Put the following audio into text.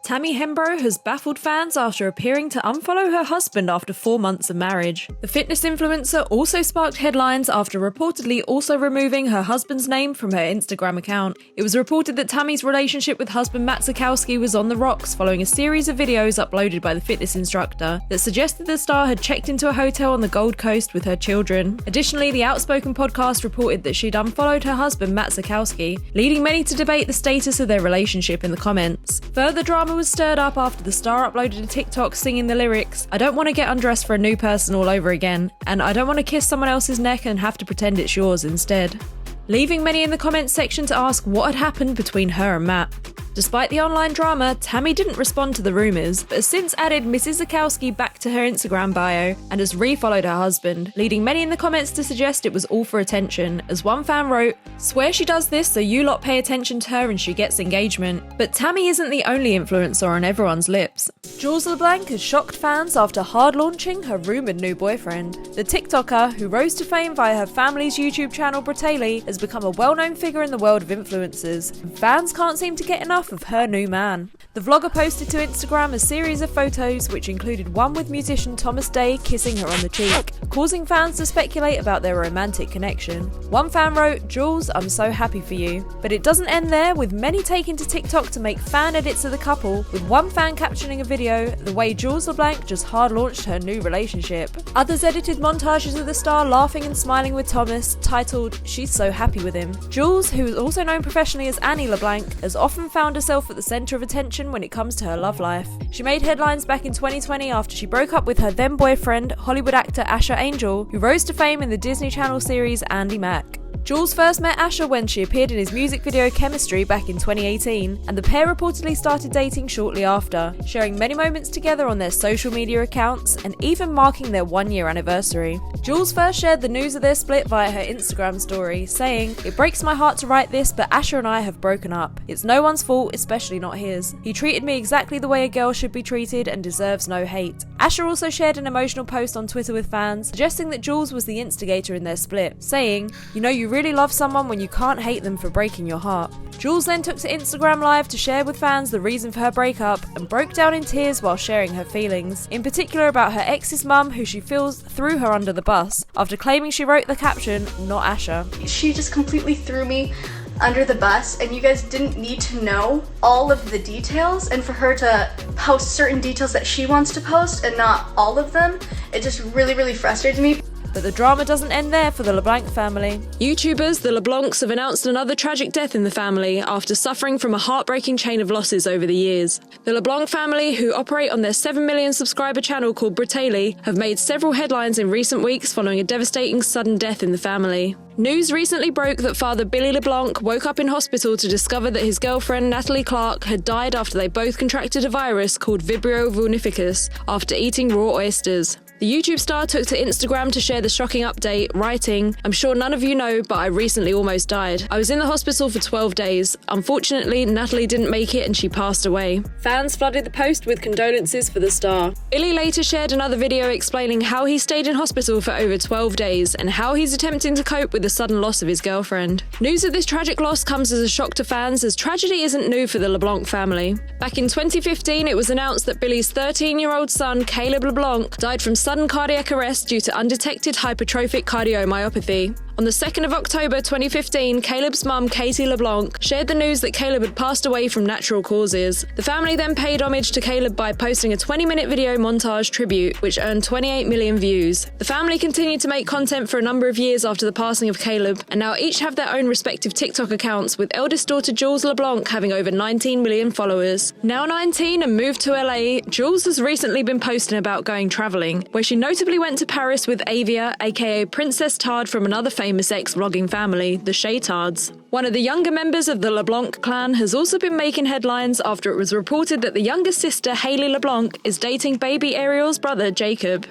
Tammy Hembrow has baffled fans after appearing to unfollow her husband after 4 months of marriage. The fitness influencer also sparked headlines after reportedly also removing her husband's name from her Instagram account. It was reported that Tammy's relationship with husband Matt was on the rocks following a series of videos uploaded by the fitness instructor that suggested the star had checked into a hotel on the Gold Coast with her children. Additionally, the Outspoken podcast reported that she'd unfollowed her husband Matt, leading many to debate the status of their relationship in the comments. Further drama was stirred up after the star uploaded a TikTok singing the lyrics, "I don't want to get undressed for a new person all over again, and I don't want to kiss someone else's neck and have to pretend it's yours instead," leaving many in the comments section to ask what had happened between her and Matt. Despite the online drama, Tammy didn't respond to the rumours, but has since added Mrs. Zakowski back to her Instagram bio and has refollowed her husband, leading many in the comments to suggest it was all for attention, as one fan wrote, "Swear she does this so you lot pay attention to her and she gets engagement." But Tammy isn't the only influencer on everyone's lips. Jules LeBlanc has shocked fans after hard launching her rumoured new boyfriend. The TikToker, who rose to fame via her family's YouTube channel Bratayley, has become a well-known figure in the world of influencers, and fans can't seem to get enough of her new man. The vlogger posted to Instagram a series of photos which included one with musician Thomas Day kissing her on the cheek, causing fans to speculate about their romantic connection. One fan wrote, "Jules, I'm so happy for you." But it doesn't end there, with many taking to TikTok to make fan edits of the couple, with one fan captioning a video the way Jules LeBlanc just hard launched her new relationship. Others edited montages of the star laughing and smiling with Thomas, titled, "She's so happy with him." Jules, who is also known professionally as Annie LeBlanc, has often found herself at the centre of attention when it comes to her love life. She made headlines back in 2020 after she broke up with her then boyfriend, Hollywood actor Asher Angel, who rose to fame in the Disney Channel series Andy Mack. Jules first met Asher when she appeared in his music video Chemistry back in 2018, and the pair reportedly started dating shortly after, sharing many moments together on their social media accounts and even marking their 1-year anniversary. Jules first shared the news of their split via her Instagram story, saying, "It breaks my heart to write this, but Asher and I have broken up. It's no one's fault, especially not his. He treated me exactly the way a girl should be treated and deserves no hate." Asher also shared an emotional post on Twitter with fans, suggesting that Jules was the instigator in their split, saying, "You know you really love someone when you can't hate them for breaking your heart." Jules then took to Instagram Live to share with fans the reason for her breakup and broke down in tears while sharing her feelings, in particular about her ex's mum, who she feels threw her under the bus, after claiming she wrote the caption, "Not Asher." She just completely threw me under the bus, and you guys didn't need to know all of the details, and for her to post certain details that she wants to post and not all of them, it just really frustrated me. But the drama doesn't end there for the LeBlanc family. YouTubers, the LeBlancs, have announced another tragic death in the family after suffering from a heartbreaking chain of losses over the years. The LeBlanc family, who operate on their 7 million subscriber channel called Bratayley, have made several headlines in recent weeks following a devastating sudden death in the family. News recently broke that father Billy LeBlanc woke up in hospital to discover that his girlfriend Natalie Clark had died after they both contracted a virus called Vibrio vulnificus after eating raw oysters. The YouTube star took to Instagram to share the shocking update, writing, "I'm sure none of you know, but I recently almost died. I was in the hospital for 12 days. Unfortunately, Natalie didn't make it and she passed away." Fans flooded the post with condolences for the star. Billy later shared another video explaining how he stayed in hospital for over 12 days and how he's attempting to cope with the sudden loss of his girlfriend. News of this tragic loss comes as a shock to fans, as tragedy isn't new for the LeBlanc family. Back in 2015, it was announced that Billy's 13-year-old son, Caleb LeBlanc, died from sudden cardiac arrest due to undetected hypertrophic cardiomyopathy. On the 2nd of October 2015, Caleb's mum, Katie LeBlanc, shared the news that Caleb had passed away from natural causes. The family then paid homage to Caleb by posting a 20-minute video montage tribute, which earned 28 million views. The family continued to make content for a number of years after the passing of Caleb, and now each have their own respective TikTok accounts, with eldest daughter Jules LeBlanc having over 19 million followers. Now 19 and moved to LA, Jules has recently been posting about going travelling, where she notably went to Paris with Avia, aka Princess Tard from another famous ex-vlogging family, the Shaytards. One of the younger members of the LeBlanc clan has also been making headlines after it was reported that the youngest sister, Hailey LeBlanc, is dating baby Ariel's brother, Jacob.